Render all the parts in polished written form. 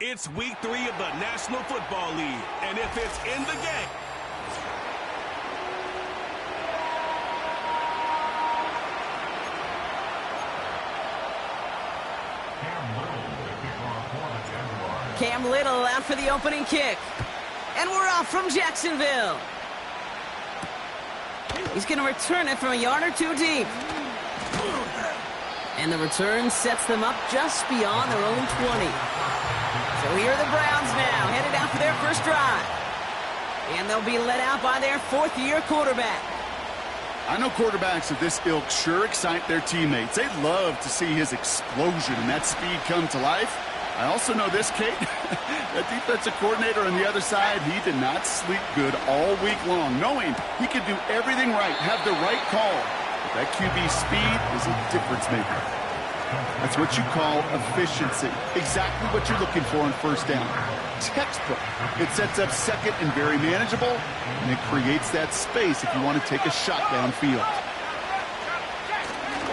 It's week 3 of the National Football League, and if it's in the game, Cam Little out for the opening kick. And we're off from Jacksonville. He's going to return it from a yard or two deep. And the return sets them up just beyond their own 20. So here are the Browns now, headed out for their first drive. And they'll be led out by their fourth-year quarterback. I know quarterbacks of this ilk sure excite their teammates. They love to see his explosion and that speed come to life. I also know this, Kate, that defensive coordinator on the other side, he did not sleep good all week long, knowing he could do everything right, have the right call. But that QB speed is a difference maker. That's what you call efficiency. Exactly what you're looking for on first down. Textbook. It sets up second and very manageable, and it creates that space if you want to take a shot downfield.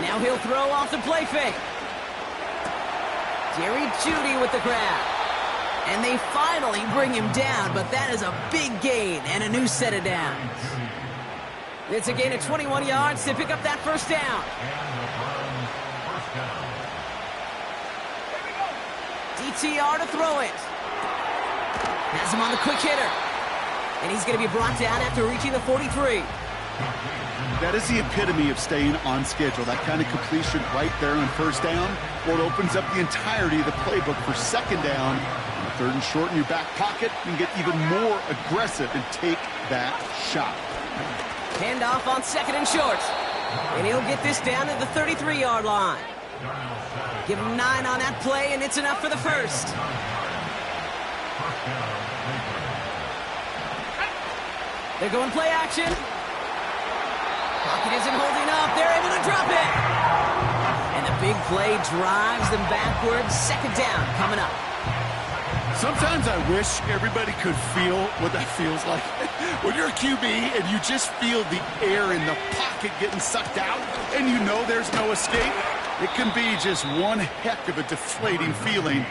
Now he'll throw off the play fake. Jerry Jeudy with the grab. And they finally bring him down, but that is a big gain and a new set of downs. It's a gain of 21 yards to pick up that first down. DTR to throw it. Has him on the quick hitter. And he's going to be brought down after reaching the 43. That is the epitome of staying on schedule. That kind of completion right there on first down. Well, it opens up the entirety of the playbook for second down. On the third and short in your back pocket, you can get even more aggressive and take that shot. Handoff on second and short. And he'll get this down to the 33-yard line. Give him 9 on that play, and it's enough for the first. They're going play action. Pocket isn't holding up. They're able to drop it. And the big play drives them backwards. Second down coming up. Sometimes I wish everybody could feel what that feels like. When you're a QB and you just feel the air in the pocket getting sucked out and you know there's no escape, it can be just one heck of a deflating feeling.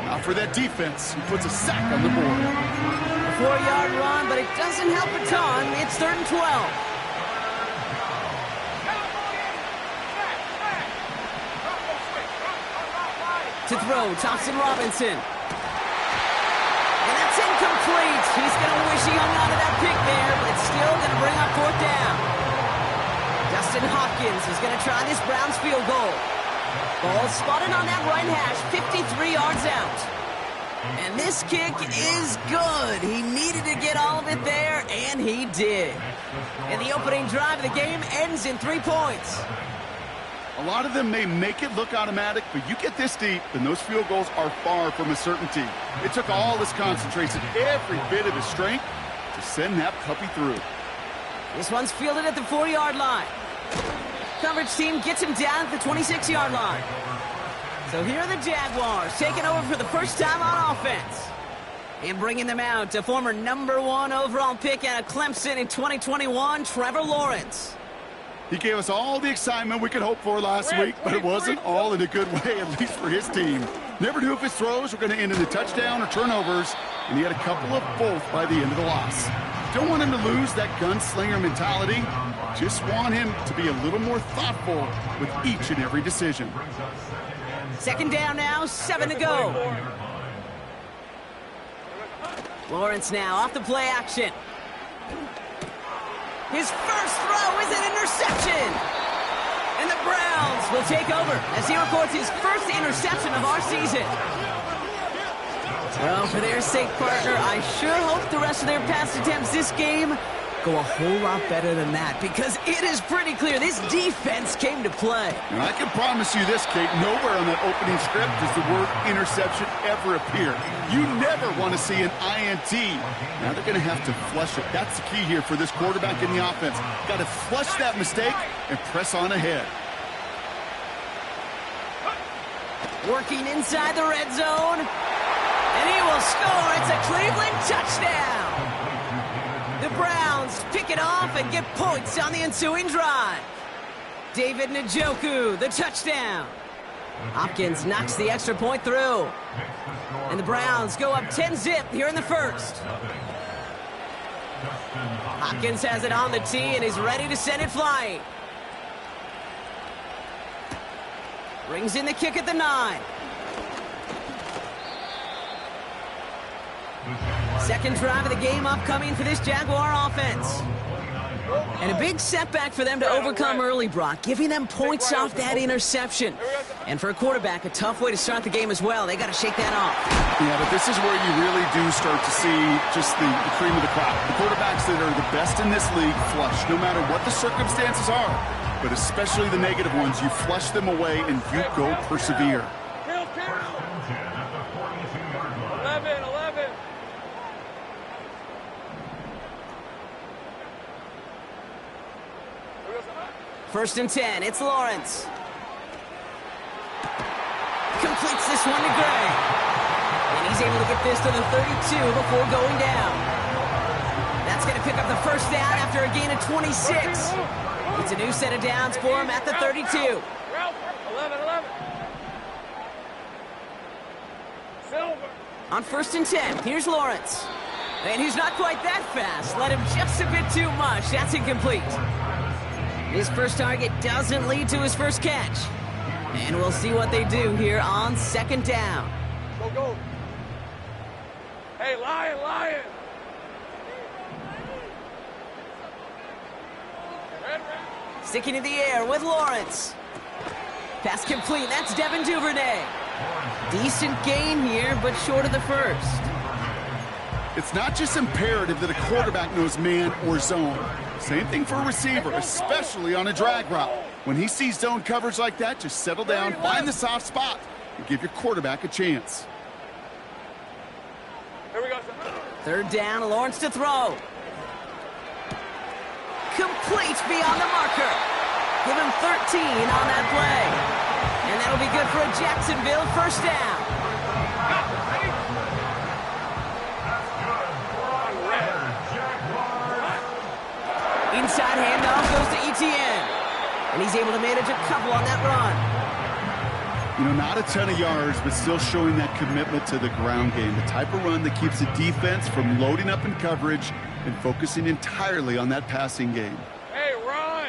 Not for that defense who puts a sack on the board. A 4-yard run, but it doesn't help a ton. It's 3rd and 12. To throw, Thompson Robinson. And that's incomplete. He's going to wish he hung on to that pick there, but it's still going to bring up 4th down. Dustin Hopkins is going to try this Browns field goal. Ball spotted on that right hash, 53 yards out. And this kick is good. He needed to get all of it there, and he did. And the opening drive of the game ends in 3 points. A lot of them may make it look automatic, but you get this deep, and those field goals are far from a certainty. It took all his concentration, every bit of his strength, to send that puppy through. This one's fielded at the 4-yard line. Coverage team gets him down at the 26-yard line. So here are the Jaguars taking over for the first time on offense. And bringing them out to former #1 overall pick out of Clemson in 2021, Trevor Lawrence. He gave us all the excitement we could hope for last week, but it wasn't all in a good way, at least for his team. Never knew if his throws were going to end in a touchdown or turnovers, and he had a couple of both by the end of the loss. Don't want him to lose that gunslinger mentality. Just want him to be a little more thoughtful with each and every decision. Second down now, 7 to go. Lawrence now off the play action. His first throw is an interception. And the Browns will take over as he records his first interception of our season. Well, for their sake, partner, I sure hope the rest of their pass attempts this game go a whole lot better than that, because it is pretty clear this defense came to play. And I can promise you this, Kate, nowhere on that opening script does the word interception ever appear. You never want to see an INT. Now they're going to have to flush it. That's the key here for this quarterback in the offense. Got to flush that mistake and press on ahead. Working inside the red zone. And he will score. It's a Cleveland touchdown. The Browns pick it off and get points on the ensuing drive. David Njoku, the touchdown. Hopkins knocks the extra point through. And the Browns go up 10-zip here in the first. Hopkins has it on the tee and is ready to send it flying. Brings in the kick at the 9. Second drive of the game upcoming for this Jaguar offense. And a big setback for them to overcome early, Brock, giving them points off that interception. And for a quarterback, a tough way to start the game as well. They got to shake that off. Yeah, but this is where you really do start to see just the cream of the crop. The quarterbacks that are the best in this league flush, no matter what the circumstances are. But especially the negative ones, you flush them away and you go persevere. 11. First and 10, it's Lawrence. Completes this one to Gray. And he's able to get this to the 32 before going down. That's going to pick up the first down after a gain of 26. It's a new set of downs for him at the 32. 11. Silver. On first and 10, here's Lawrence. And he's not quite that fast. Let him just a bit too much. That's incomplete. His first target doesn't lead to his first catch. And we'll see what they do here on second down. Go. Hey, Lion. Sticking in the air with Lawrence. Pass complete. That's Devin Duvernay. Decent gain here, but short of the first. It's not just imperative that a quarterback knows man or zone. Same thing for a receiver, especially on a drag route. When he sees zone coverage like that, just settle down, find the soft spot, and give your quarterback a chance. Here we go. Third down, Lawrence to throw. Complete beyond the marker. Give him 13 on that play. And that'll be good for a Jacksonville first down. Inside handoff goes to Etienne. And he's able to manage a couple on that run. You know, not a ton of yards, but still showing that commitment to the ground game. The type of run that keeps the defense from loading up in coverage and focusing entirely on that passing game. Hey, run!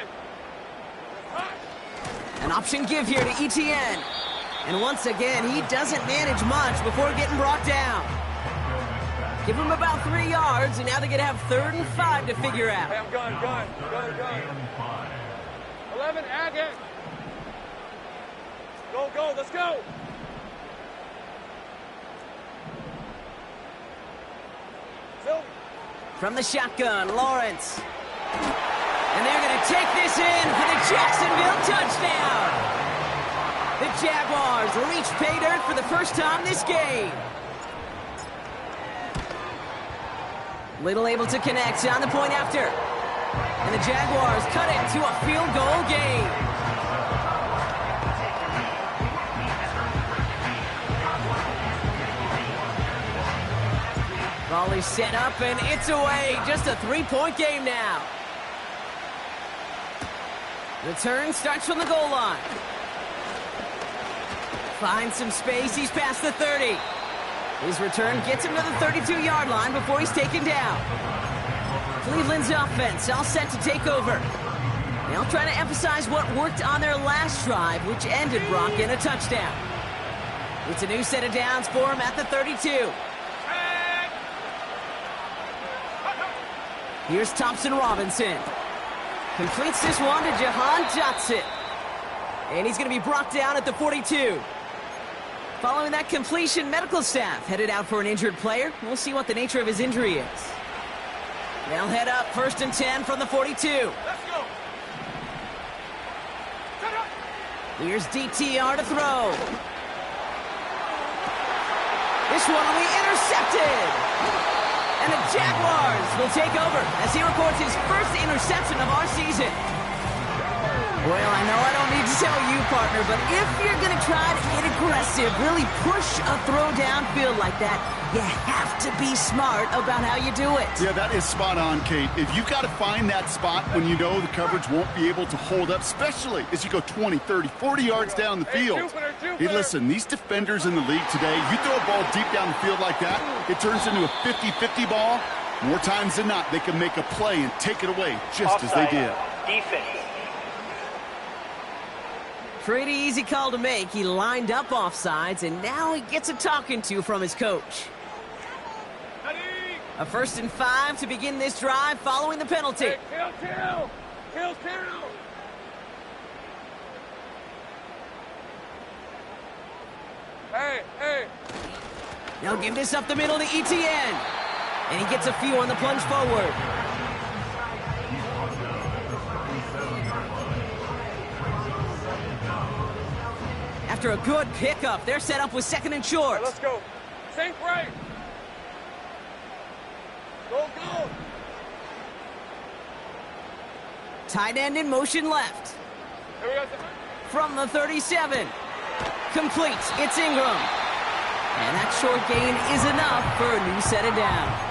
An option give here to Etienne. And once again, he doesn't manage much before getting brought down. Give him about 3 yards, and now they're going to have 3rd and 5 to figure out. Hey, I'm gun. 11, Agate. Go, let's go. Silver. From the shotgun, Lawrence. And they're going to take this in for the Jacksonville touchdown. The Jaguars reach pay dirt for the first time this game. Little able to connect on the point after. And the Jaguars cut it to a field goal game. Ball is set up and it's away. Just a 3-point game now. Return starts from the goal line. Finds some space. He's past the 30. His return gets him to the 32-yard line before he's taken down. Cleveland's offense all set to take over. They'll try to emphasize what worked on their last drive, which ended Brock in a touchdown. It's a new set of downs for him at the 32. Here's Thompson Robinson. Completes this one to Jahan Johnson. And he's going to be brought down at the 42. Following that completion, medical staff headed out for an injured player. We'll see what the nature of his injury is. They'll head up 1st and 10 from the 42. Let's go. Here's DTR to throw. This one will be intercepted. And the Jaguars will take over as he records his first interception of our season. Well, I know I don't need to tell you, partner, but if you're going to try to get aggressive, really push a throw downfield like that, you have to be smart about how you do it. Yeah, that is spot on, Kate. If you've got to find that spot when you know the coverage won't be able to hold up, especially as you go 20, 30, 40 yards down the field. Hey, listen, these defenders in the league today, you throw a ball deep down the field like that, it turns into a 50-50 ball. More times than not, they can make a play and take it away just as they did. Defense. Pretty easy call to make. He lined up offsides, and now he gets a talking to from his coach. A 1st and 5 to begin this drive following the penalty. Hey, kill. Hey. Now give this up the middle to ETN. And he gets a few on the plunge forward. After a good pickup, they're set up with 2nd and short. Let's go. Sink right. Go. Tight end in motion left. Here we go. From the 37. Complete. It's Ingram. And that short gain is enough for a new set of downs.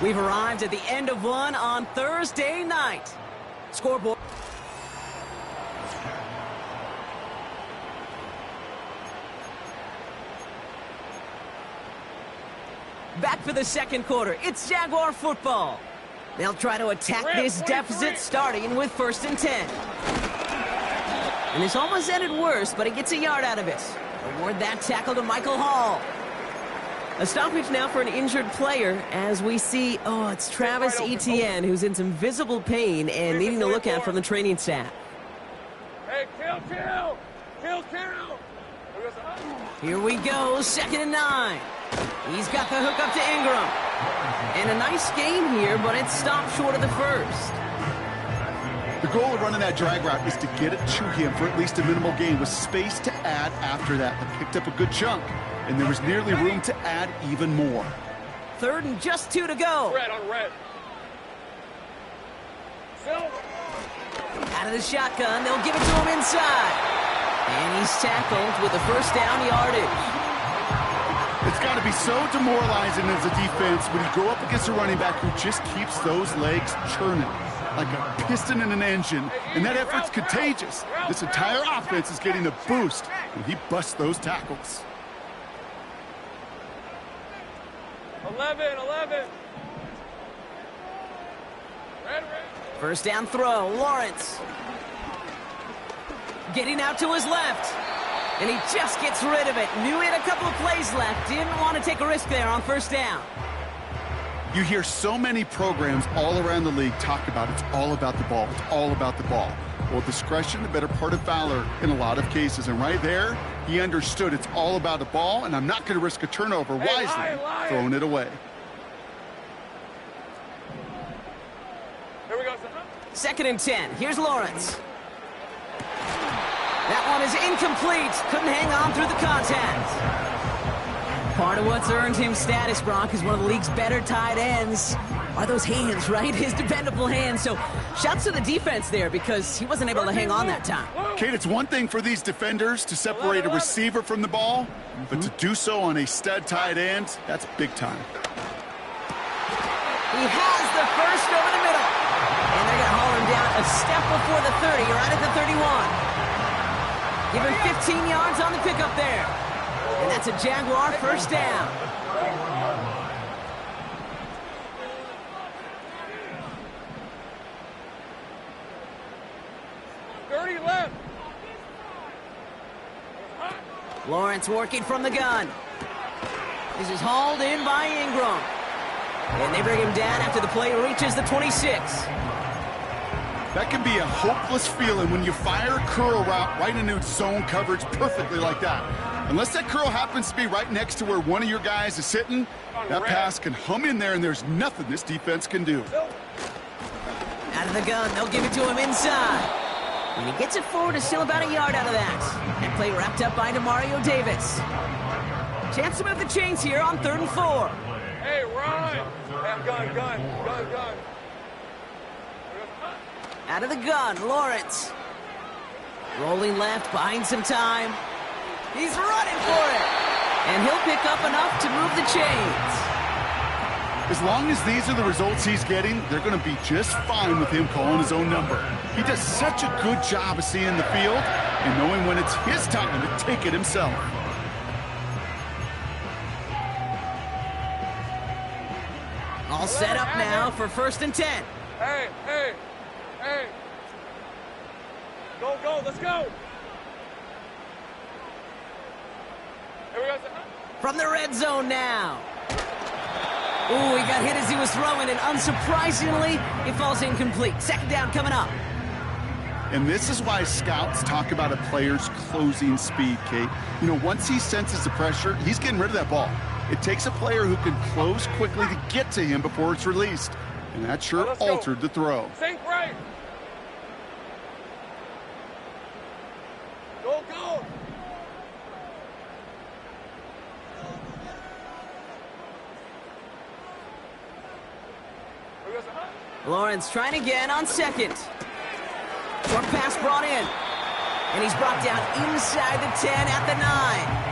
We've arrived at the end of one on Thursday night. Scoreboard. Back for the 2nd quarter. It's Jaguar football. They'll try to attack this deficit starting with 1st and 10. And this almost ended worse, but he gets a yard out of it. Award that tackle to Michael Hall. A stoppage now for an injured player as we see, it's Travis Etienne who's in some visible pain and needing to look at from the training staff. Hey, kill. Here we go, 2nd and 9. He's got the hook up to Ingram. And a nice gain here, but it's stopped short of the 1st. The goal of running that drag route is to get it to him for at least a minimal gain with space to add after that. They picked up a good chunk, and there was nearly room to add even more. 3rd and just 2 to go. Red on red. Silver. Out of the shotgun, they'll give it to him inside. And he's tackled with a 1st down yardage. It's got to be so demoralizing as a defense when you go up against a running back who just keeps those legs churning like a piston in an engine, and that effort's contagious. This entire offense is getting a boost when he busts those tackles. 11. Red. 1st down throw, Lawrence. Getting out to his left. And he just gets rid of it. Knew he had a couple of plays left. Didn't want to take a risk there on 1st down. You hear so many programs all around the league talk about it's all about the ball. It's all about the ball. Well, discretion, the better part of valor in a lot of cases. And right there, he understood it's all about the ball, and I'm not going to risk a turnover wisely, throwing it away. Here we go. 2nd and 10. Here's Lawrence. That one is incomplete. Couldn't hang on through the contact. Part of what's earned him status, Brock, is one of the league's better tight ends. Are those hands, right? His dependable hands. So shouts to the defense there because he wasn't able to hang on that time. Kate, it's one thing for these defenders to separate a receiver from the ball, but to do so on a stud tight end, that's big time. He has the 1st over the middle. And they're going to haul him down a step before the 30, right at the 31. Give him 15 yards on the pickup there. And that's a Jaguar 1st down. Left. Lawrence working from the gun. This is hauled in by Ingram. And they bring him down after the play reaches the 26. That can be a hopeless feeling when you fire a curl route right into zone coverage perfectly like that. Unless that curl happens to be right next to where one of your guys is sitting, that pass can hum in there and there's nothing this defense can do. Out of the gun, they'll give it to him inside. And he gets it forward to still about a yard out of that. And play wrapped up by Demario Davis. Chance to move the chains here on 3rd and 4. Hey, run! Gun. Out of the gun, Lawrence. Rolling left, buying some time. He's running for it. And he'll pick up enough to move the chains. As long as these are the results he's getting, they're going to be just fine with him calling his own number. He does such a good job of seeing the field and knowing when it's his time to take it himself. All set up now for 1st and 10. Hey, hey, hey. Go, go, let's go. Here we go. From the red zone now. Ooh, he got hit as he was throwing, and unsurprisingly, it falls incomplete. 2nd down coming up. And this is why scouts talk about a player's closing speed, Kate. You know, once he senses the pressure, he's getting rid of that ball. It takes a player who can close quickly to get to him before it's released. And that sure altered the throw. Sink right. Go, go. Lawrence trying again on 2nd. Short pass brought in. And he's brought down inside the 10 at the 9.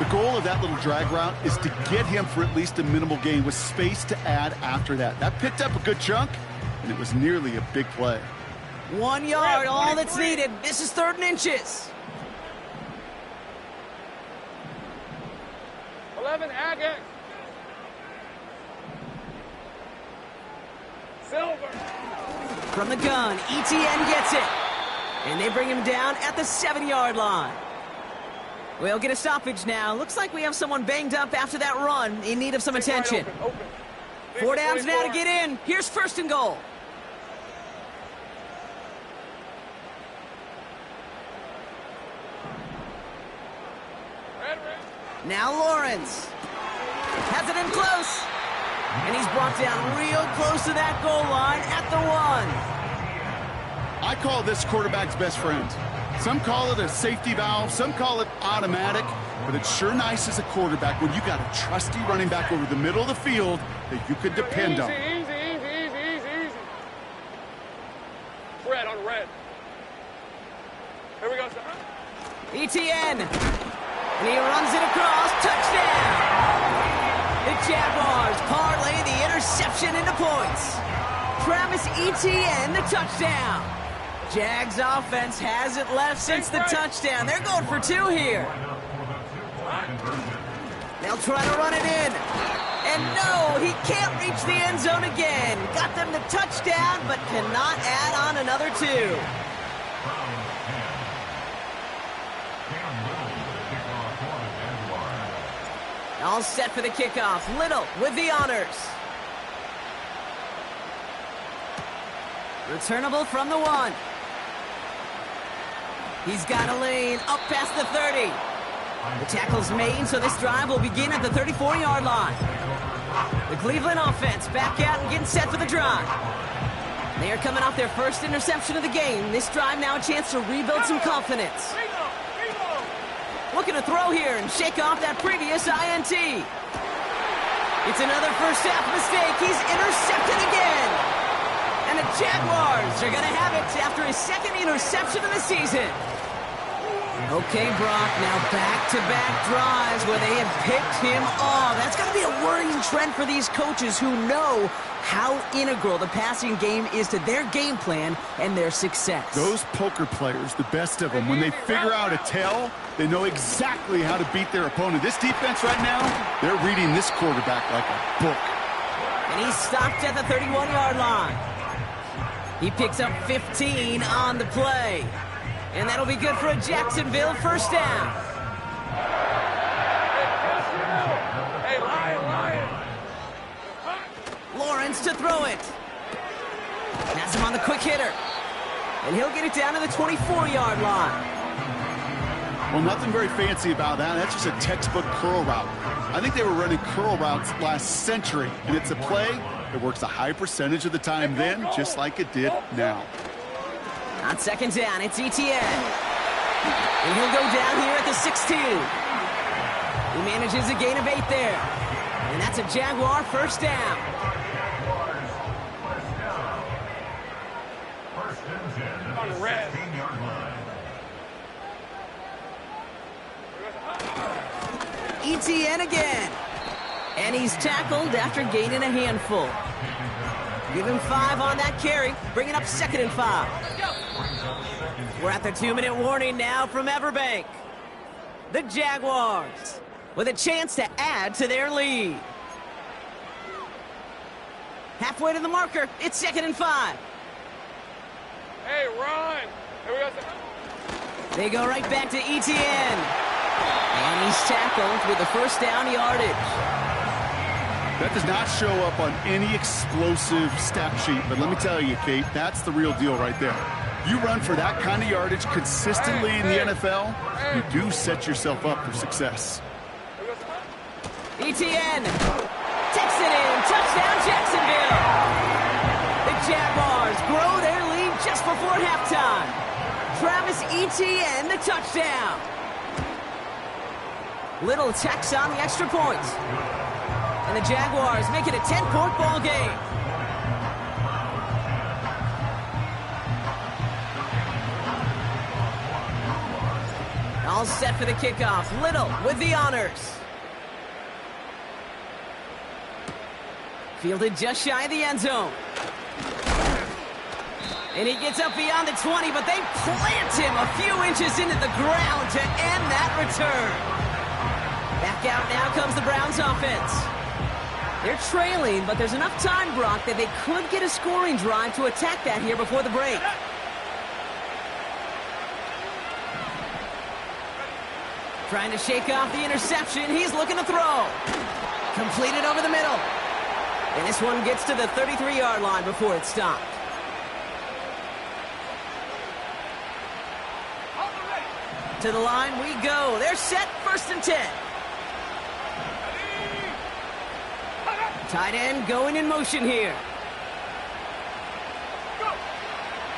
The goal of that little drag route is to get him for at least a minimal gain with space to add after that. That picked up a good chunk, and it was nearly a big play. 1 yard, all that's needed. This is 3rd and inches. 11, Agate. Silver. From the gun, ETN gets it. And they bring him down at the 7-yard line. We'll get a stoppage now. Looks like we have someone banged up after that run in need of some attention. Right, open. 4 downs now to get in. Here's 1st and goal. Red. Now Lawrence. Has it in close. And he's brought down real close to that goal line at the 1. I call this quarterback's best friend. Some call it a safety valve, some call it automatic, but it's sure nice as a quarterback when you got a trusty running back over the middle of the field that you could depend on. Easy. Red on red. Here we go, sir. ETN. And he runs it across. Touchdown. The Jaguars parlay the interception into points. Travis Etienne, the touchdown. Jags offense hasn't left since the touchdown. They're going for 2 here. They'll try to run it in. And no, he can't reach the end zone again. Got them the touchdown, but cannot add on another 2. All set for the kickoff. Little with the honors. Returnable from the 1. He's got a lane up past the 30. The tackle's made, so this drive will begin at the 34-yard line. The Cleveland offense back out and getting set for the drive. They are coming off their first interception of the game. This drive now a chance to rebuild some confidence. Looking to throw here and shake off that previous INT. It's another first half mistake. He's intercepted again. And the Jaguars are going to have it after his 2nd interception of the season. Okay, Brock, now back-to-back drives where they have picked him off. That's going to be a worrying trend for these coaches who know how integral the passing game is to their game plan and their success. Those poker players, the best of them, when they figure out a tell, they know exactly how to beat their opponent. This defense right now, they're reading this quarterback like a book. And he's stopped at the 31-yard line. He picks up 15 on the play. And that'll be good for a Jacksonville first down. Hey, Lion. Lawrence to throw it. Has him on the quick hitter. And he'll get it down to the 24-yard line. Well, nothing very fancy about that. That's just a textbook curl route. I think they were running curl routes last century, and it's a play that works a high percentage of the time then, just like it did now. On 2nd down, it's ETN. And he'll go down here at the 16. He manages a gain of 8 there. And that's a Jaguar first down. On red. Etienne again. And he's tackled after gaining a handful. Give him 5 on that carry. Bring it up 2nd and 5. We're at the 2-minute warning now from Everbank. The Jaguars with a chance to add to their lead. Halfway to the marker. It's 2nd and 5. Hey, run! Here we go. They go right back to Etienne. And he's tackled with the first down yardage. That does not show up on any explosive stat sheet, but let me tell you, Kate, that's the real deal right there. You run for that kind of yardage consistently in the NFL, you do set yourself up for success. Etienne takes it in. Touchdown, Jacksonville. The Jaguars grow their lead just before halftime. Travis Etienne, the touchdown. Little attacks on the extra points. And the Jaguars make it a 10-point ball game. All set for the kickoff. Little with the honors. Fielded just shy of the end zone. And he gets up beyond the 20, but they plant him a few inches into the ground to end that return. Back out now comes the Browns offense. They're trailing, but there's enough time, Brock, that they could get a scoring drive to attack that here before the break. Trying to shake off the interception. He's looking to throw. Completed over the middle. And this one gets to the 33-yard line before it's stopped. To the line we go. They're set, 1st and 10. Tight end going in motion here.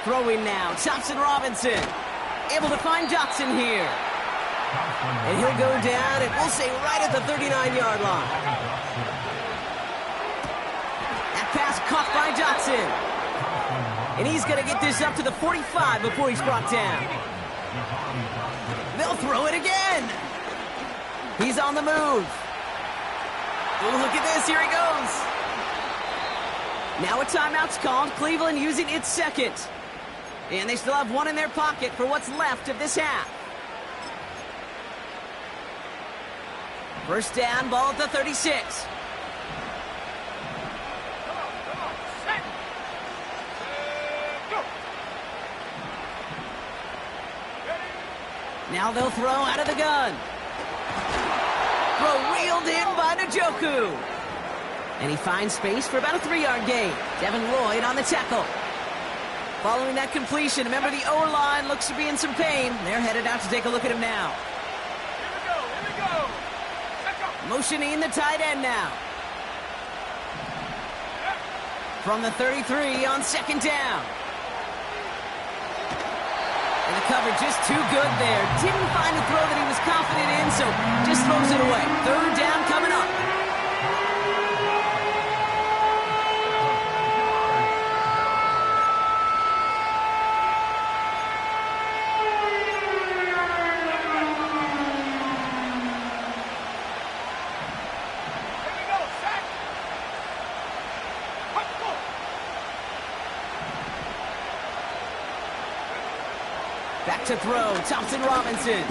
Throwing now, Thompson Robinson. Able to find Dotson here. And he'll go down, and we'll say right at the 39-yard line. That pass caught by Dotson. And he's going to get this up to the 45 before he's brought down. They'll throw it again. He's on the move. Oh, look at this. Here he goes. Now a timeout's called. Cleveland using its 2nd. And they still have 1 in their pocket for what's left of this half. First down, ball at the 36. Now they'll throw out of the gun. Throw wheeled in by Njoku. And he finds space for about a 3-yard gain. Devin Lloyd on the tackle. Following that completion, remember the O-line looks to be in some pain. They're headed out to take a look at him now. Here we go. Motioning the tight end now. From the 33 on 2nd down. And the cover just too good there. Didn't find a throw that he was confident in, so just throws it away. 3rd down coming up. Back to throw, Thompson Robinson.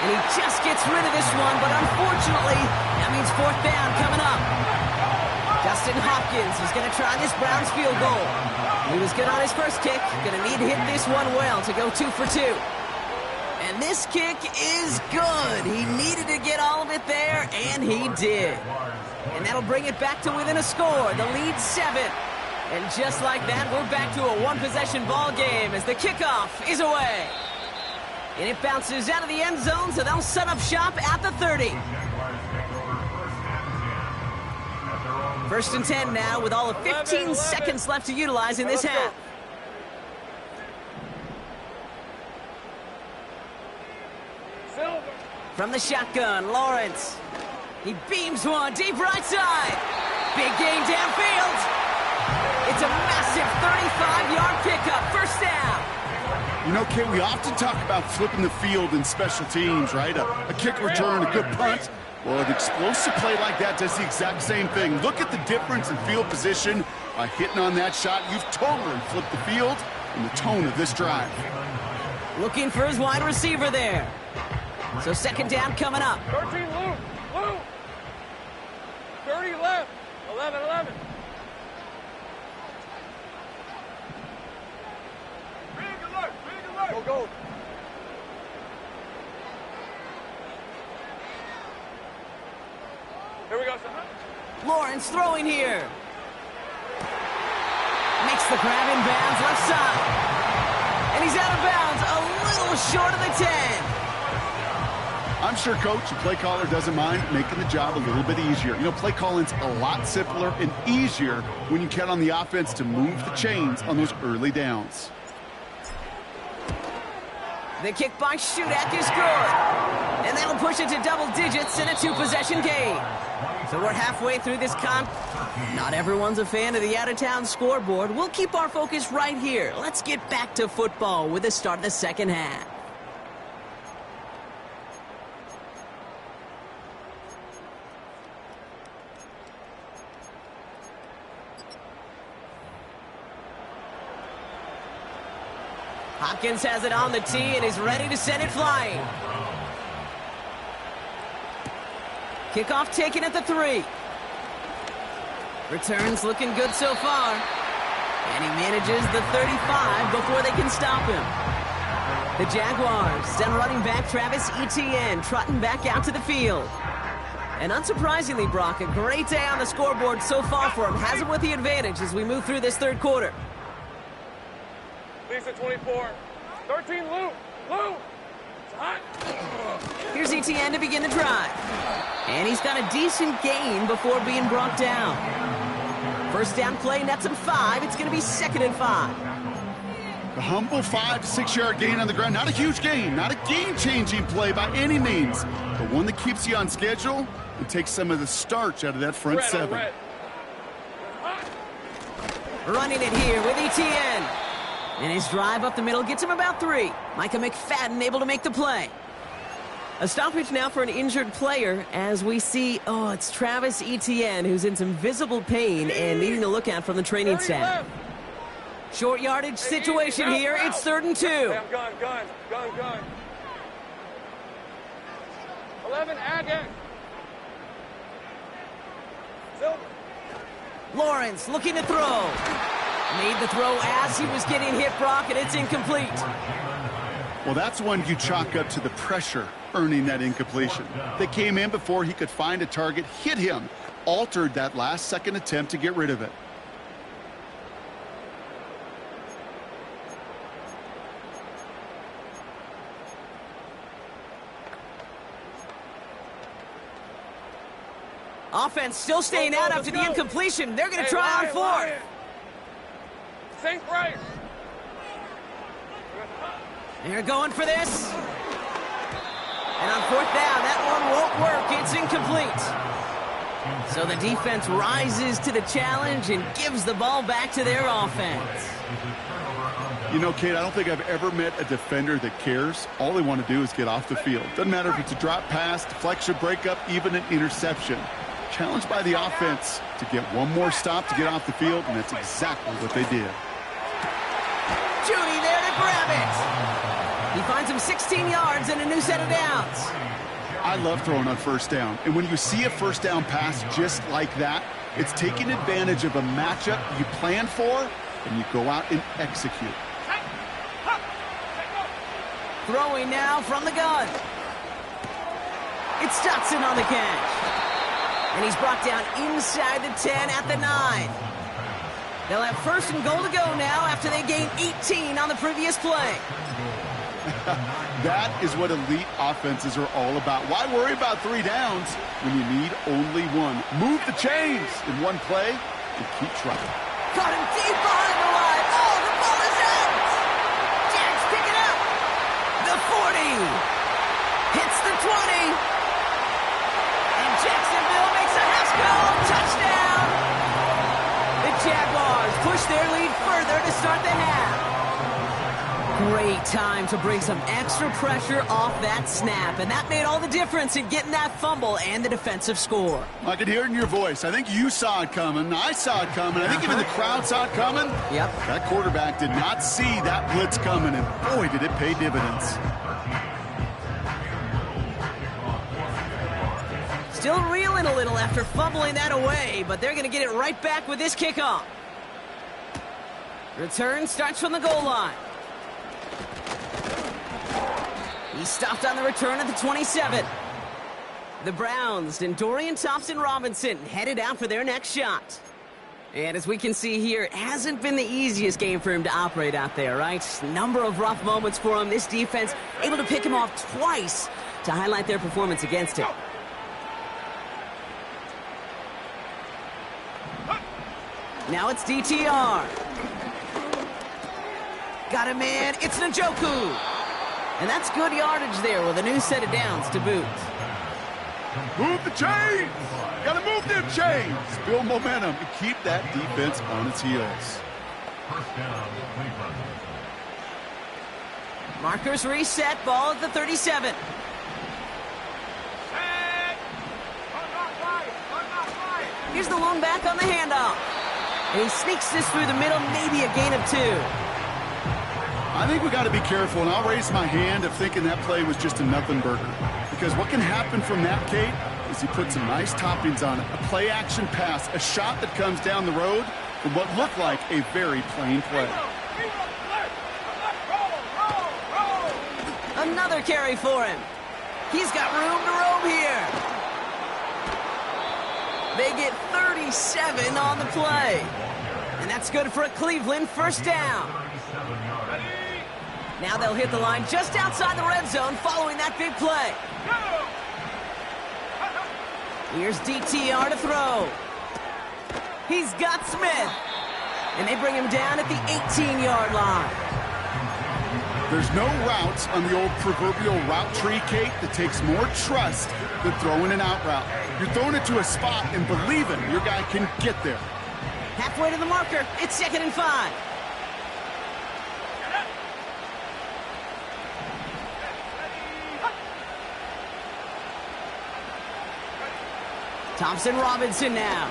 And he just gets rid of this one, but unfortunately, that means 4th down coming up. Dustin Hopkins is going to try this Browns field goal. He was good on his first kick. Going to need to hit this one well to go 2 for 2. And this kick is good. He needed to get all of it there, and he did. And that'll bring it back to within a score. The lead 7. And just like that, we're back to a 1-possession ball game as the kickoff is away. And it bounces out of the end zone, so they'll set up shop at the 30. 1st and 10 now with all of 15 seconds left to utilize in this half. From the shotgun, Lawrence. He beams one deep right side. Big gain downfield. It's a massive 35-yard pickup. 1st down. You know, Kay, we often talk about flipping the field in special teams, right? A kick return, a good punt. Well, an explosive play like that does the exact same thing. Look at the difference in field position. By hitting on that shot, you've totally flipped the field and the tone of this drive. Looking for his wide receiver there. So second down coming up. 13, Lou. 30 left. 11. Go. Here we go, son. Lawrence throwing here. Makes the grab in bounds left side. And he's out of bounds, a little short of the 10. I'm sure Coach and play caller doesn't mind making the job a little bit easier. You know, play calling's a lot simpler and easier when you count on the offense to move the chains on those early downs. The kick by Shudak is good. And that'll push it to double digits in a 2-possession game. So we're halfway through this Not everyone's a fan of the out-of-town scoreboard. We'll keep our focus right here. Let's get back to football with the start of the second half. Hopkins has it on the tee and is ready to send it flying. Kickoff taken at the 3. Returns looking good so far. And he manages the 35 before they can stop him. The Jaguars send running back Travis Etienne trotting back out to the field. And unsurprisingly, Brock, a great day on the scoreboard so far for him. Has him with the advantage as we move through this third quarter. Lisa 24. 13, Lou. It's hot. Here's Etienne to begin the drive. And he's got a decent gain before being brought down. First down play, nets him 5. It's going to be 2nd and 5. The humble 5 to 6 yard gain on the ground. Not a huge gain, not a game-changing play by any means, but one that keeps you on schedule and takes some of the starch out of that front 7. Running it here with Etienne. And his drive up the middle gets him about 3. Micah McFadden able to make the play. A stoppage now for an injured player as we see, it's Travis Etienne who's in some visible pain and needing to look at from the training staff. Short yardage situation here. It's 3rd and 2. Hey, I'm gun. 11, add. Silver. Lawrence looking to throw. Made the throw as he was getting hit, Brock, and it's incomplete. Well, that's one you chalk up to the pressure earning that incompletion. They came in before he could find a target, hit him, altered that last-second attempt to get rid of it. Offense still staying out after the incompletion. They're going to try on 4th. St. Bryce. They're going for this. And on 4th down, that one won't work. It's incomplete. So the defense rises to the challenge and gives the ball back to their offense. You know, Kate, I don't think I've ever met a defender that cares. All they want to do is get off the field. Doesn't matter if it's a drop pass, deflection, breakup, even an interception. Challenged by the offense to get one more stop to get off the field, and that's exactly what they did. Judy there to grab it. He finds him 16 yards and a new set of downs. I love throwing on 1st down. And when you see a 1st down pass just like that, it's taking advantage of a matchup you plan for, and you go out and execute. Throwing now from the gun. It's Dotson on the catch. And he's brought down inside the 10 at the 9. They'll have 1st and goal to go now after they gained 18 on the previous play. That is what elite offenses are all about. Why worry about 3 downs when you need only 1? Move the chains in one play and keep trying. Caught him deep behind the line. Oh, the ball is out. Jags pick it up. The 40. Hits the 20. And Jacksonville makes a half-goal touchdown. The Jaguars push their lead further to start the half. Great time to bring some extra pressure off that snap, and that made all the difference in getting that fumble and the defensive score. I could hear it in your voice. I think you saw it coming. I saw it coming. I think even the crowd saw it coming. Yep. That quarterback did not see that blitz coming, and boy, did it pay dividends. Still reeling a little after fumbling that away, but they're going to get it right back with this kickoff. Return starts from the goal line. He stopped on the return at the 27. The Browns and Dorian Thompson-Robinson headed out for their next shot. And as we can see here, it hasn't been the easiest game for him to operate out there, right? Number of rough moments for him. This defense able to pick him off twice to highlight their performance against him. Now it's DTR. Got a man. It's Njoku. And that's good yardage there with a new set of downs to boot. Move the chains! Gotta move them chains! Build momentum and keep that defense on its heels. Markers reset. Ball at the 37. Here's the lone back on the handoff. And he sneaks this through the middle, maybe a gain of 2. I think we got to be careful, and I'll raise my hand of thinking that play was just a nothing burger. Because what can happen from that, Kate, is he put some nice toppings on it. A play-action pass, a shot that comes down the road from what looked like a very plain play. Another carry for him. He's got room to roam here. They get 37 on the play. And that's good for a Cleveland first down. Now they'll hit the line just outside the red zone following that big play. Here's DTR to throw. He's got Smith. And they bring him down at the 18-yard line. There's no routes on the old proverbial route tree, Kate, that takes more trust than throwing an out route. You're throwing it to a spot and believing your guy can get there. Halfway to the marker. It's 2nd and 5. Thompson-Robinson now.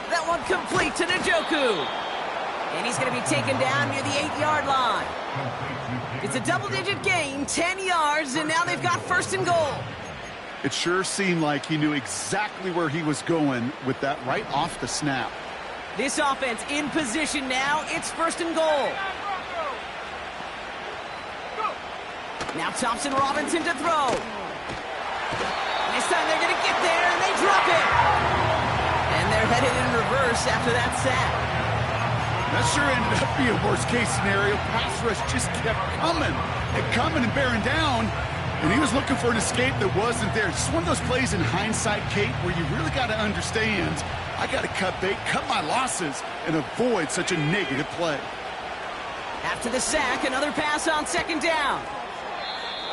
That one complete to Njoku. And he's going to be taken down near the 8-yard line. It's a double-digit gain, 10 yards, and now they've got 1st and goal. It sure seemed like he knew exactly where he was going with that right off the snap. This offense in position now. It's 1st and goal. Now Thompson-Robinson to throw. This time they're going to get there, and they drop it. And they're headed in reverse after that sack. That sure ended up being a worst-case scenario. Pass rush just kept coming and bearing down. And he was looking for an escape that wasn't there. Just one of those plays in hindsight, Kate, where you really got to understand, I got to cut bait, cut my losses, and avoid such a negative play. After the sack, another pass on 2nd down.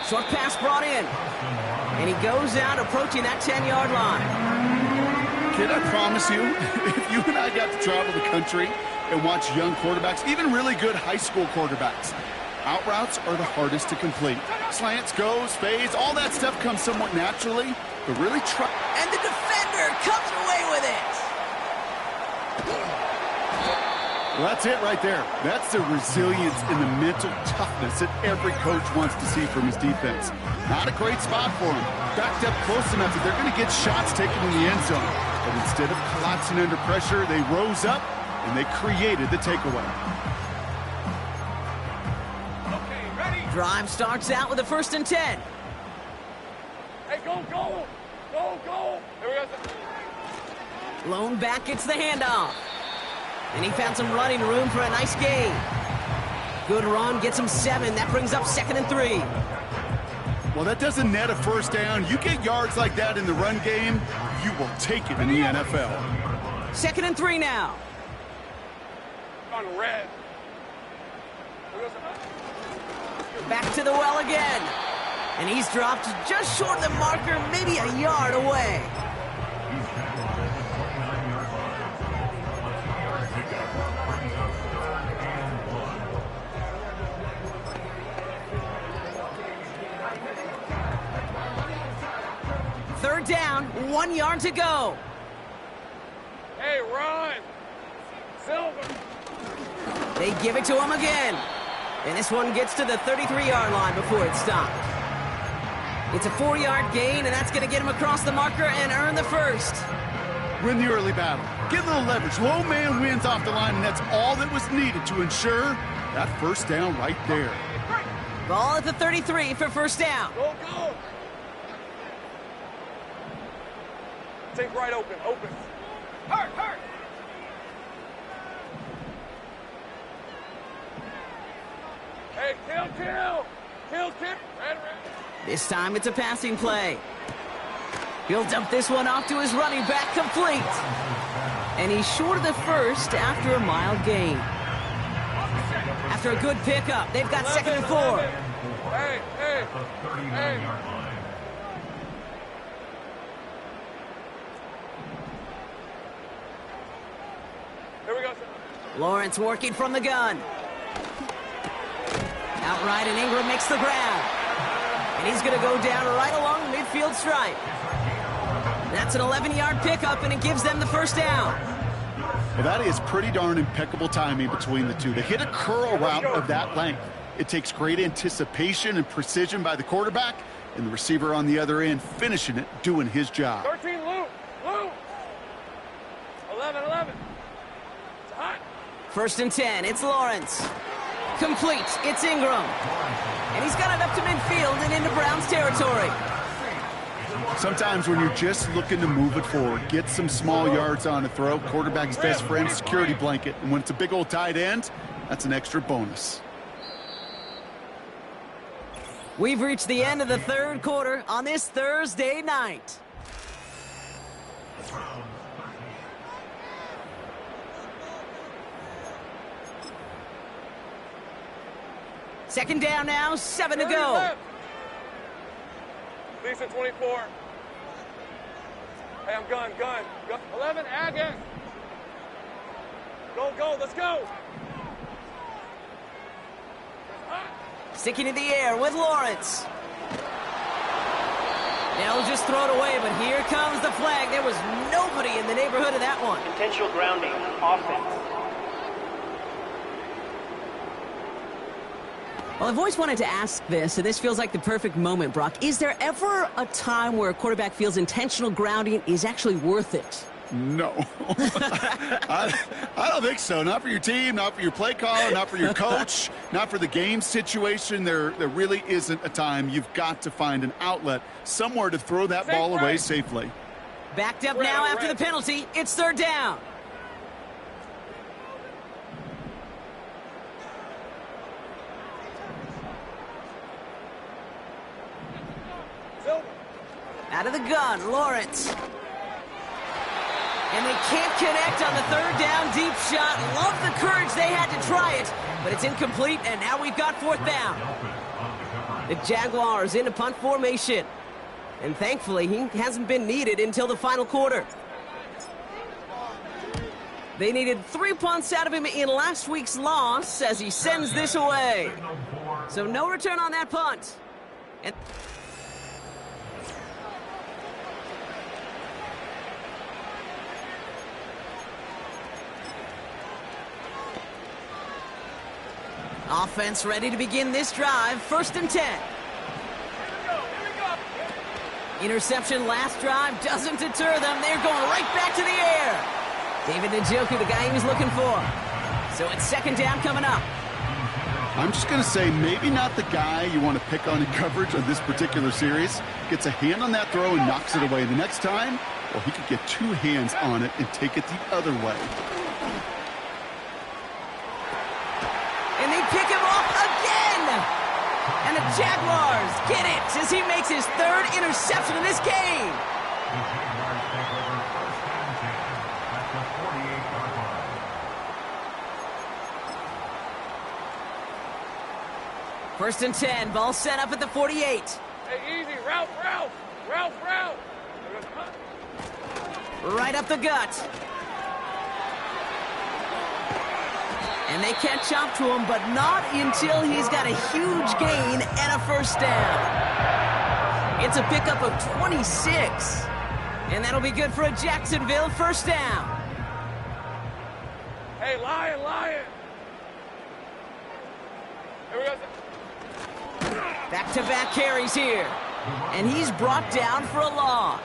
Short pass brought in. And he goes out approaching that 10-yard line. Kid, I promise you, if you and I got to travel the country and watch young quarterbacks, even really good high school quarterbacks, out routes are the hardest to complete. Slants, goes, fades, all that stuff comes somewhat naturally, but really try. And the defender comes away with it. Well, that's it right there. That's the resilience and the mental toughness that every coach wants to see from his defense. Not a great spot for him. Backed up close enough that they're going to get shots taken in the end zone. But instead of collapsing under pressure, they rose up and they created the takeaway. Drive starts out with a 1st and 10. Hey, go! Here we go. Lone back gets the handoff. And he found some running room for a nice gain. Good run, gets him 7. That brings up 2nd and 3. Well, that doesn't net a 1st down. You get yards like that in the run game, you will take it in the NFL. 2nd and 3 now. On red. Back to the well again. And he's dropped just short of the marker, maybe a yard away. down, 1 yard to go. Hey, run! Silver! They give it to him again. And this one gets to the 33-yard line before it's stopped. It's a 4-yard gain, and that's going to get him across the marker and earn the first. Win the early battle. Get a little leverage. Low man wins off the line, and that's all that was needed to ensure that first down right there. Ball at the 33 for first down. Go, go! Take right open, open. Hurt, hurt! Hey, kill, kill! Kill, kill! Red, red. This time it's a passing play. He'll dump this one off to his running back, complete. And he's short of the first after a mild gain. After a good pickup, they've got 2nd and 4. Hey, hey, hey. Here we go. Lawrence working from the gun. Outright, and Ingram makes the grab. And he's going to go down right along the midfield stripe. That's an 11-yard pickup, and it gives them the first down. Well, that is pretty darn impeccable timing between the two. They hit a curl route of that length. It takes great anticipation and precision by the quarterback, and the receiver on the other end finishing it, doing his job. 13, Lou, Lou. 11, 11. It's hot. 1st and 10, it's Lawrence. Complete, it's Ingram. And he's got it up to midfield and into Brown's territory. Sometimes when you're just looking to move it forward, get some small yards on a throw, quarterback's best friend, security blanket. And when it's a big old tight end, that's an extra bonus. We've reached the end of the 3rd quarter on this Thursday night. Second down now, 7 to go. Lisa 24. Hey, I'm gun. 11, again. Go, go, let's go. Sticking in the air with Lawrence. They'll just throw it away, but here comes the flag. There was nobody in the neighborhood of that one. Intentional grounding, offense. Well, I've always wanted to ask this, and this feels like the perfect moment, Brock. Is there ever a time where a quarterback feels intentional grounding is actually worth it? No. I don't think so. Not for your team, not for your play caller, not for your coach, not for the game situation. There really isn't a time. You've got to find an outlet, somewhere to throw that ball away safely. Backed up now after the penalty. It's 3rd down. Out of the gun, Lawrence. And they can't connect on the 3rd down deep shot. Love the courage they had to try it, but it's incomplete, and now we've got 4th down. The Jaguars into punt formation. And thankfully, he hasn't been needed until the final quarter. They needed 3 punts out of him in last week's loss as he sends this away. So no return on that punt. And offense ready to begin this drive. 1st and 10. Interception last drive doesn't deter them. They're going right back to the air. David Njoku, the guy he was looking for. So it's 2nd down coming up. I'm just going to say maybe not the guy you want to pick on in coverage on this particular series. Gets a hand on that throw and knocks it away. The next time, well, he could get 2 hands on it and take it the other way. And they pick him off again. And the Jaguars get it as he makes his 3rd interception in this game. First and 10, ball set up at the 48. Hey, easy, Ralph. Right up the gut. And they catch up to him, but not until he's got a huge gain and a 1st down. It's a pickup of 26. And that'll be good for a Jacksonville first down. Hey, Lion, Lion. Here we go. Back-to-back carries here. And he's brought down for a loss.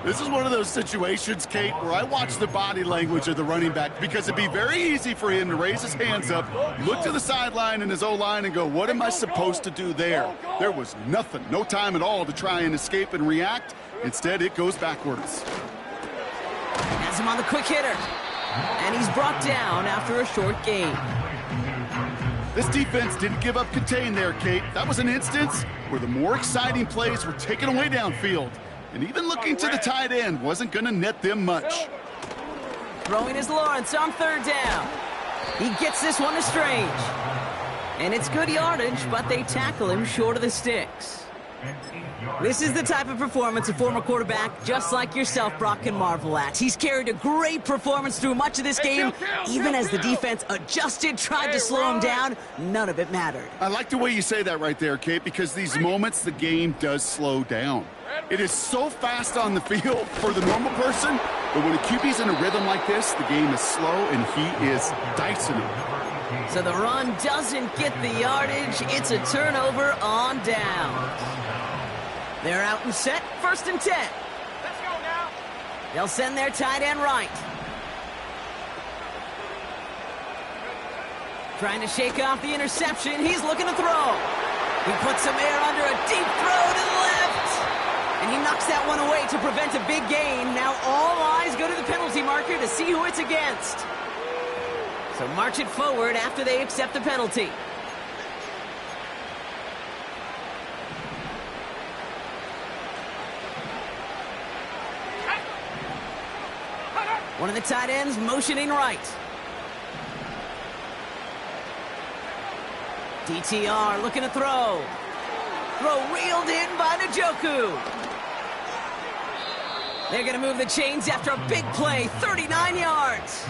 This is one of those situations, Kate, where I watch the body language of the running back because it'd be very easy for him to raise his hands up, look to the sideline in his O-line and go, what am I supposed to do there? There was nothing, no time at all to try and escape and react. Instead, it goes backwards. Has him on the quick hitter. And he's brought down after a short gain. This defense didn't give up contain there, Kate. That was an instance where the more exciting plays were taken away downfield. And even looking to the tight end wasn't going to net them much. Throwing is Lawrence on third down. He gets this one to Strange. And it's good yardage, but they tackle him short of the sticks. This is the type of performance a former quarterback just like yourself, Brock, can marvel at. He's carried a great performance through much of this game. Even as the defense adjusted, tried to slow him down, none of it mattered. I like the way you say that right there, Kate, because these moments the game does slow down. It is so fast on the field for the normal person, but when a QB's in a rhythm like this, the game is slow and he is dicing it. So the run doesn't get the yardage. It's a turnover on downs. They're out and set, 1st and 10. Let's go now. They'll send their tight end right. Trying to shake off the interception. He's looking to throw. He puts some air under a deep throw to the left. And he knocks that one away to prevent a big gain. Now all eyes go to the penalty marker to see who it's against. So march it forward after they accept the penalty. One of the tight ends motioning right. DTR looking to throw. Throw reeled in by Njoku. They're going to move the chains after a big play, 39 yards.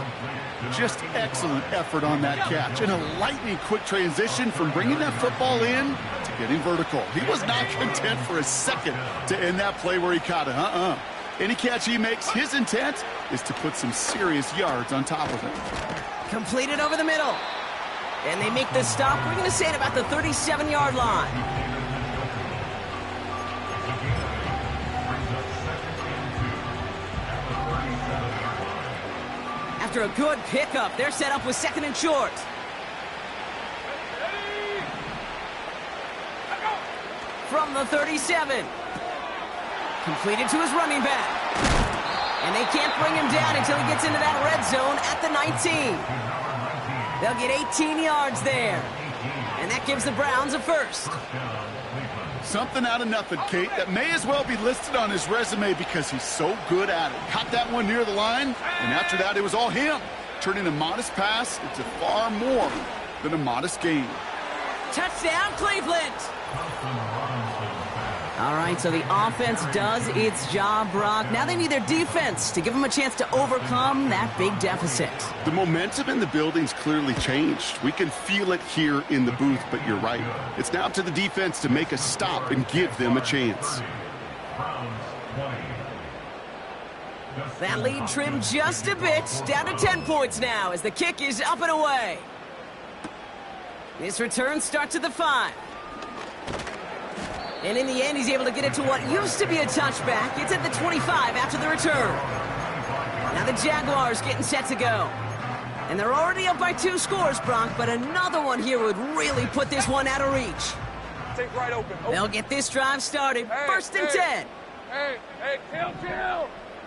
Just excellent effort on that catch. And a lightning quick transition from bringing that football in to getting vertical. He was not content for a second to end that play where he caught it. Any catch he makes, his intent is to put some serious yards on top of it. Completed over the middle. And they make the stop. We're going to say it about the 37-yard line. After a good pickup, they're set up with 2nd and short. From the 37. Completed to his running back. And they can't bring him down until he gets into that red zone at the 19. They'll get 18 yards there. And that gives the Browns a first. Something out of nothing, Kate, that may as well be listed on his resume because he's so good at it. Caught that one near the line, and after that it was all him, turning a modest pass into far more than a modest gain. Touchdown, Cleveland! All right, so the offense does its job, Brock. Now they need their defense to give them a chance to overcome that big deficit. The momentum in the building's clearly changed. We can feel it here in the booth, but you're right. It's now up to the defense to make a stop and give them a chance. That lead trimmed just a bit, down to 10 points now as the kick is up and away. This return starts at the 5. And in the end, he's able to get it to what used to be a touchback. It's at the 25 after the return. Now the Jaguars getting set to go. And they're already up by 2 scores, Brock, but another one here would really put this one out of reach. Take right open. They'll get this drive started. 1st and 10. Hey, kill.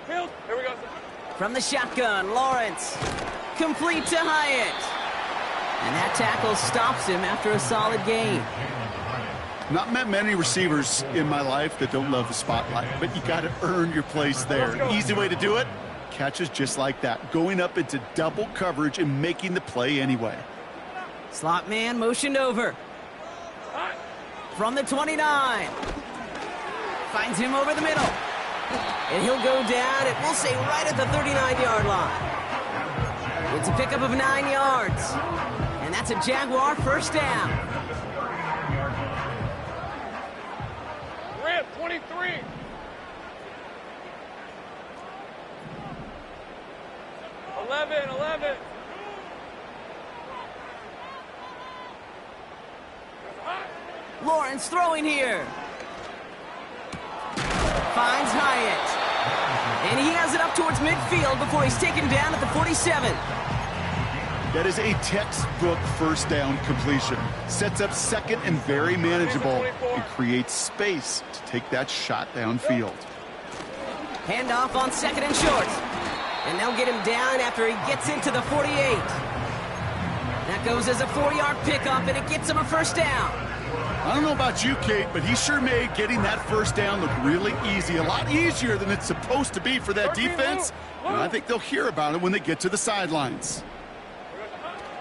Here we go. From the shotgun, Lawrence. Complete to Hyatt. And that tackle stops him after a solid gain. Not met many receivers in my life that don't love the spotlight, but you got to earn your place there. Easy way to do it, catches just like that, going up into double coverage and making the play anyway. Slot man motioned over. From the 29. Finds him over the middle. And he'll go down, and we'll say right at the 39-yard line. It's a pickup of 9 yards. And that's a Jaguar first down. 23. 11. Lawrence throwing here. Finds Hyatt. And he has it up towards midfield before he's taken down at the 47. That is a textbook first down completion. Sets up second and very manageable. It creates space to take that shot downfield. Handoff on second and short. And they'll get him down after he gets into the 48. That goes as a 4-yard pickup, and it gets him a first down. I don't know about you, Kate, but he sure made getting that first down look really easy. A lot easier than it's supposed to be for that defense. And I think they'll hear about it when they get to the sidelines.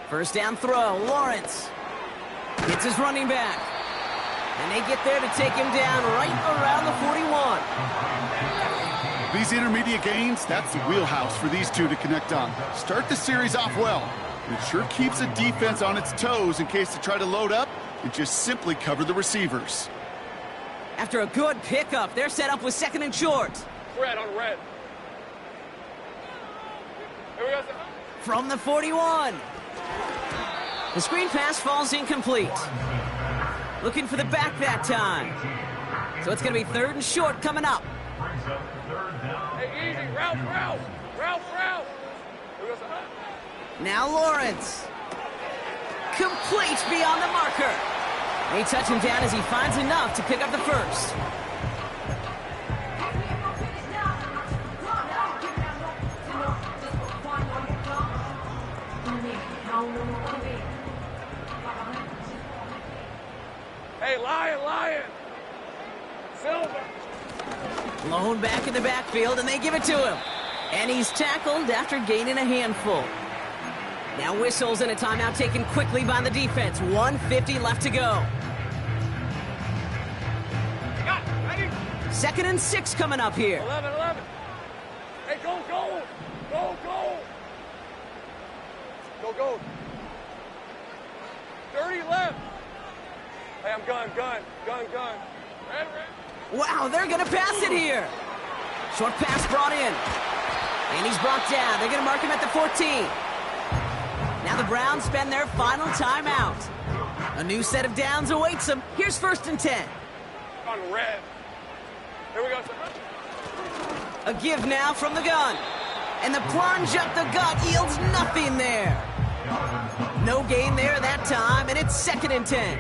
First down throw, Lawrence. Gets his running back. And they get there to take him down right around the 41. These intermediate gains, that's the wheelhouse for these two to connect on. Start the series off well. It sure keeps the defense on its toes in case they try to load up and just simply cover the receivers. After a good pickup, they're set up with second and short. Red on red. Here we go. From the 41. The screen pass falls incomplete. Looking for the back that time. So it's going to be third and short coming up. Hey, easy. Ralph. Here we go. Now Lawrence. Complete beyond the marker. They touch him down as he finds enough to pick up the first. Hey, Lion. Silver. Blown back in the backfield, and they give it to him. And he's tackled after gaining a handful. Now whistles and a timeout taken quickly by the defense. 1:50 left to go. Ready? Second and 6 coming up here. 11. Hey, go. Go. Dirty left. Hey, I'm gun. Red. Wow, they're going to pass it here. Short pass brought in. And he's brought down. They're going to mark him at the 14. Now the Browns spend their final timeout. A new set of downs awaits them. Here's first and 10. On red. Here we go. A give now from the gun. And the plunge up the gut yields nothing there. No gain there that time, and it's second and 10.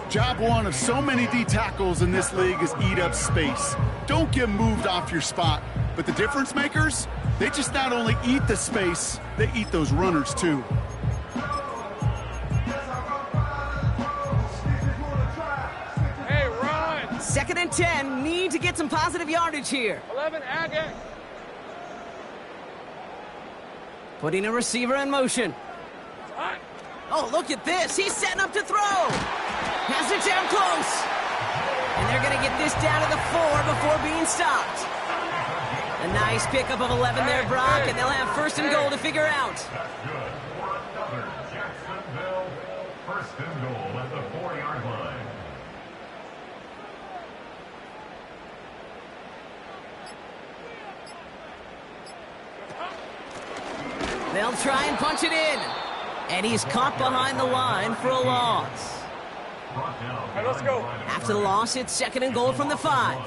Job one of so many D tackles in this league is eat up space. Don't get moved off your spot. But the difference makers, they just not only eat the space, they eat those runners too. Hey, run. Second and 10, need to get some positive yardage here. 11, Agate. Putting a receiver in motion. Oh, look at this. He's setting up to throw. Has it down close. And they're going to get this down to the 4 before being stopped. A nice pickup of 11 there, Brock, and they'll have first and goal to figure out. Jacksonville, first and goal at the 4-yard line. They'll try and punch it in. And he's caught behind the line for a loss. All right, let's go. After the loss, it's second and goal from the 5.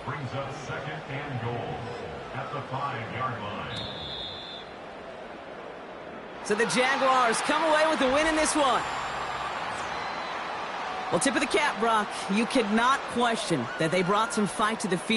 Brings up second and goal at the 5-yard line. So the Jaguars come away with the win in this one. Well, tip of the cap, Brock. You could not question that they brought some fight to the field.